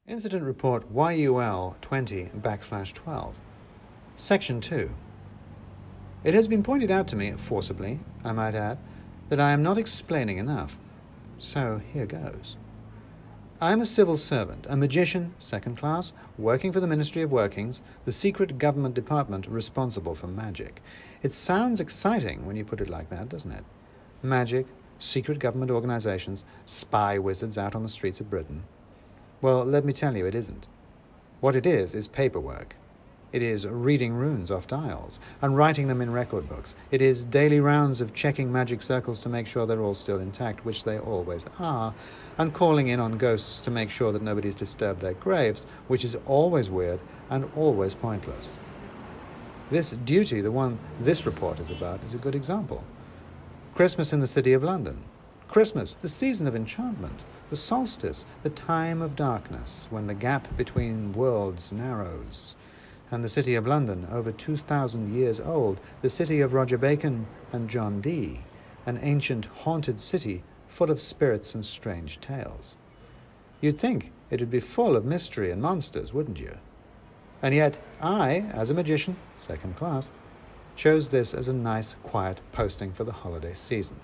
Incident Report YUL 20/12. Section 2. It has been pointed out to me, forcibly, I might add, that I am not explaining enough. So here goes. I am a civil servant, a magician, second class, working for the Ministry of Workings, the secret government department responsible for magic. It sounds exciting when you put it like that, doesn't it? Magic, secret government organizations, spy wizards out on the streets of Britain. Well, let me tell you, it isn't. What it is paperwork. It is reading runes off dials and writing them in record books. It is daily rounds of checking magic circles to make sure they're all still intact, which they always are, and calling in on ghosts to make sure that nobody's disturbed their graves, which is always weird and always pointless. This duty, the one this report is about, is a good example. Christmas in the City of London. Christmas, the season of enchantment. The solstice, the time of darkness, when the gap between worlds narrows. And the City of London, over 2,000 years old, the city of Roger Bacon and John Dee, an ancient haunted city full of spirits and strange tales. You'd think it would be full of mystery and monsters, wouldn't you? And yet I, as a magician, second class, chose this as a nice, quiet posting for the holiday season.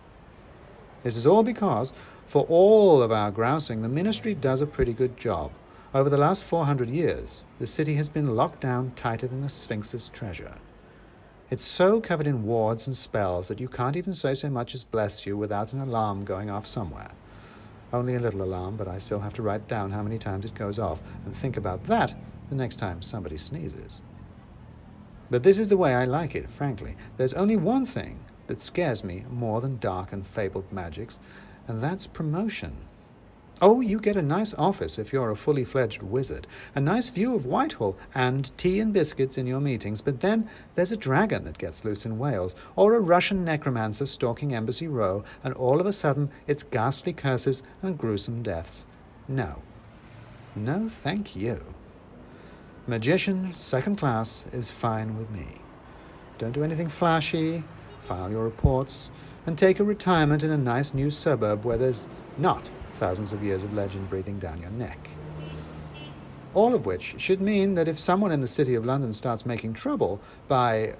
This is all because, for all of our grousing, the ministry does a pretty good job. Over the last 400 years, the city has been locked down tighter than the Sphinx's treasure. It's so covered in wards and spells that you can't even say so much as bless you without an alarm going off somewhere. Only a little alarm, but I still have to write down how many times it goes off and think about that the next time somebody sneezes. But this is the way I like it, frankly. There's only one thing that scares me more than dark and fabled magics, and that's promotion. Oh, you get a nice office if you're a fully fledged wizard, a nice view of Whitehall, and tea and biscuits in your meetings, but then there's a dragon that gets loose in Wales, or a Russian necromancer stalking Embassy Row, and all of a sudden it's ghastly curses and gruesome deaths. No. No, thank you. Magician, second class, is fine with me. Don't do anything flashy, file your reports, and take a retirement in a nice new suburb where there's not thousands of years of legend breathing down your neck. All of which should mean that if someone in the City of London starts making trouble by,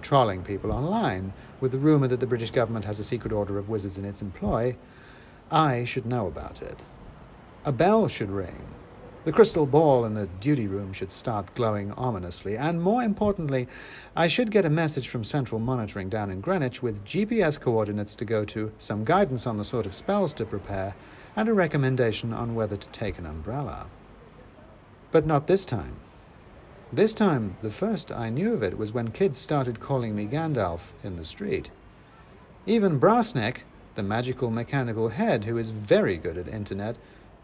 trolling people online with the rumor that the British government has a secret order of wizards in its employ, I should know about it. A bell should ring. The crystal ball in the duty room should start glowing ominously, and more importantly, I should get a message from Central Monitoring down in Greenwich with GPS coordinates to go to, some guidance on the sort of spells to prepare, and a recommendation on whether to take an umbrella. But not this time. This time, the first I knew of it was when kids started calling me Gandalf in the street. Even Brassneck, the magical mechanical head who is very good at internet,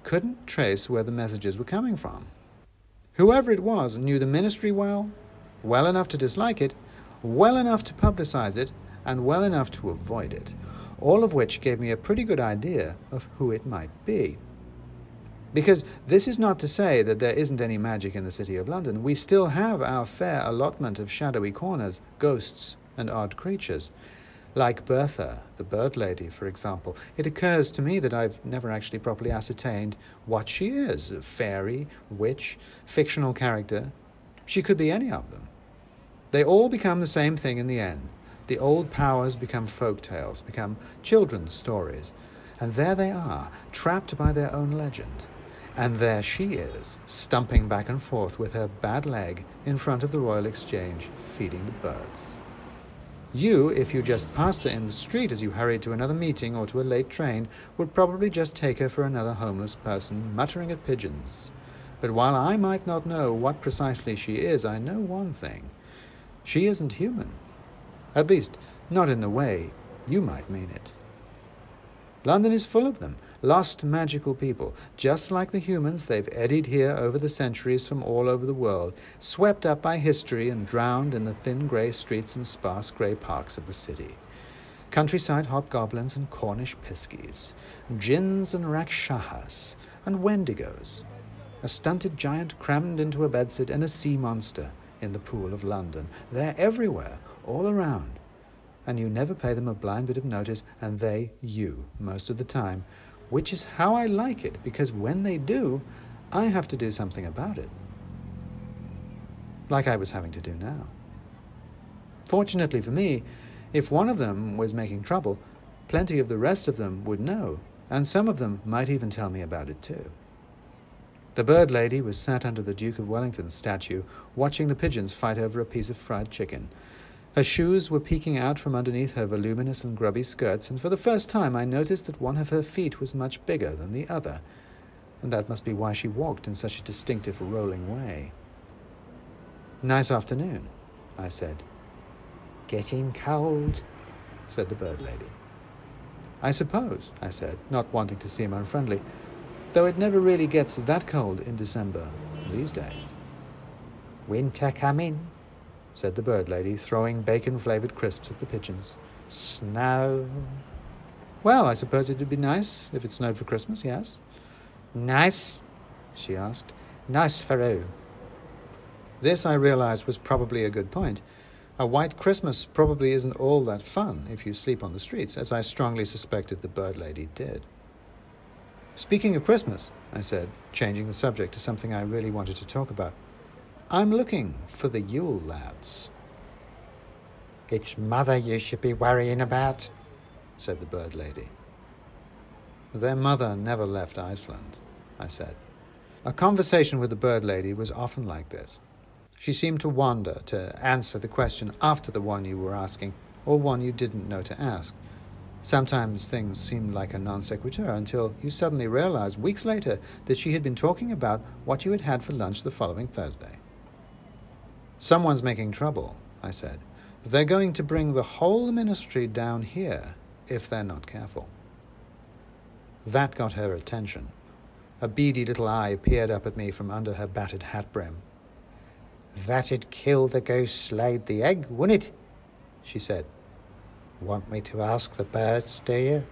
couldn't trace where the messages were coming from. Whoever it was knew the ministry well enough to dislike it, well enough to publicize it, and well enough to avoid it, all of which gave me a pretty good idea of who it might be. Because this is not to say that there isn't any magic in the City of London. We still have our fair allotment of shadowy corners, ghosts, and odd creatures. Like Bertha, the bird lady, for example, it occurs to me that I've never actually properly ascertained what she is. A fairy, witch, fictional character. She could be any of them. They all become the same thing in the end. The old powers become folk tales, become children's stories. And there they are, trapped by their own legend. And there she is, stumping back and forth with her bad leg in front of the Royal Exchange, feeding the birds. You, if you just passed her in the street as you hurried to another meeting or to a late train, would probably just take her for another homeless person, muttering at pigeons. But while I might not know what precisely she is, I know one thing. She isn't human. At least, not in the way you might mean it. London is full of them, lost magical people. Just like the humans, they've eddied here over the centuries from all over the world, swept up by history and drowned in the thin grey streets and sparse grey parks of the city. Countryside hobgoblins and Cornish piskies, djinns and rakshahas, and wendigos. A stunted giant crammed into a bedsit and a sea monster in the pool of London. They're everywhere, all around. And you never pay them a blind bit of notice, and they, you, most of the time, which is how I like it, because when they do, I have to do something about it. Like I was having to do now. Fortunately for me, if one of them was making trouble, plenty of the rest of them would know, and some of them might even tell me about it too. The bird lady was sat under the Duke of Wellington's statue, watching the pigeons fight over a piece of fried chicken. Her shoes were peeking out from underneath her voluminous and grubby skirts, and for the first time I noticed that one of her feet was much bigger than the other, and that must be why she walked in such a distinctive rolling way. "Nice afternoon," I said. "Getting cold," said the bird lady. "I suppose," I said, not wanting to seem unfriendly, though it never really gets that cold in December these days. "Winter coming," said the bird lady, throwing bacon-flavored crisps at the pigeons. "Snow." "Well, I suppose it would be nice if it snowed for Christmas, yes?" "Nice?" she asked. "Nice for who?" This, I realized, was probably a good point. A white Christmas probably isn't all that fun if you sleep on the streets, as I strongly suspected the bird lady did. "Speaking of Christmas," I said, changing the subject to something I really wanted to talk about, "I'm looking for the Yule lads." "It's mother you should be worrying about," said the bird lady. "Their mother never left Iceland," I said. A conversation with the bird lady was often like this. She seemed to wander, to answer the question after the one you were asking, or one you didn't know to ask. Sometimes things seemed like a non sequitur until you suddenly realized weeks later that she had been talking about what you had had for lunch the following Thursday. "Someone's making trouble," I said. "They're going to bring the whole ministry down here if they're not careful." That got her attention. A beady little eye peered up at me from under her battered hat brim. "That'd kill the ghost laid the egg, wouldn't it?" she said. "Want me to ask the birds, do you?"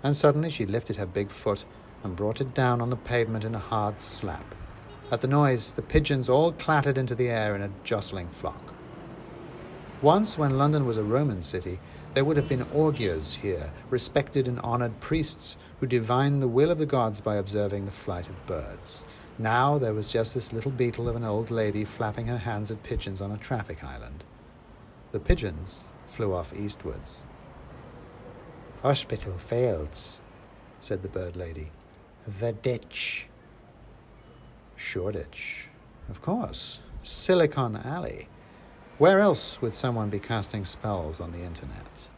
And suddenly she lifted her big foot and brought it down on the pavement in a hard slap. At the noise, the pigeons all clattered into the air in a jostling flock. Once, when London was a Roman city, there would have been augurs here, respected and honored priests who divined the will of the gods by observing the flight of birds. Now there was just this little beetle of an old lady flapping her hands at pigeons on a traffic island. The pigeons flew off eastwards. "Hospital Fields," said the bird lady. "The ditch." Shoreditch. Of course. Silicon Alley. Where else would someone be casting spells on the internet?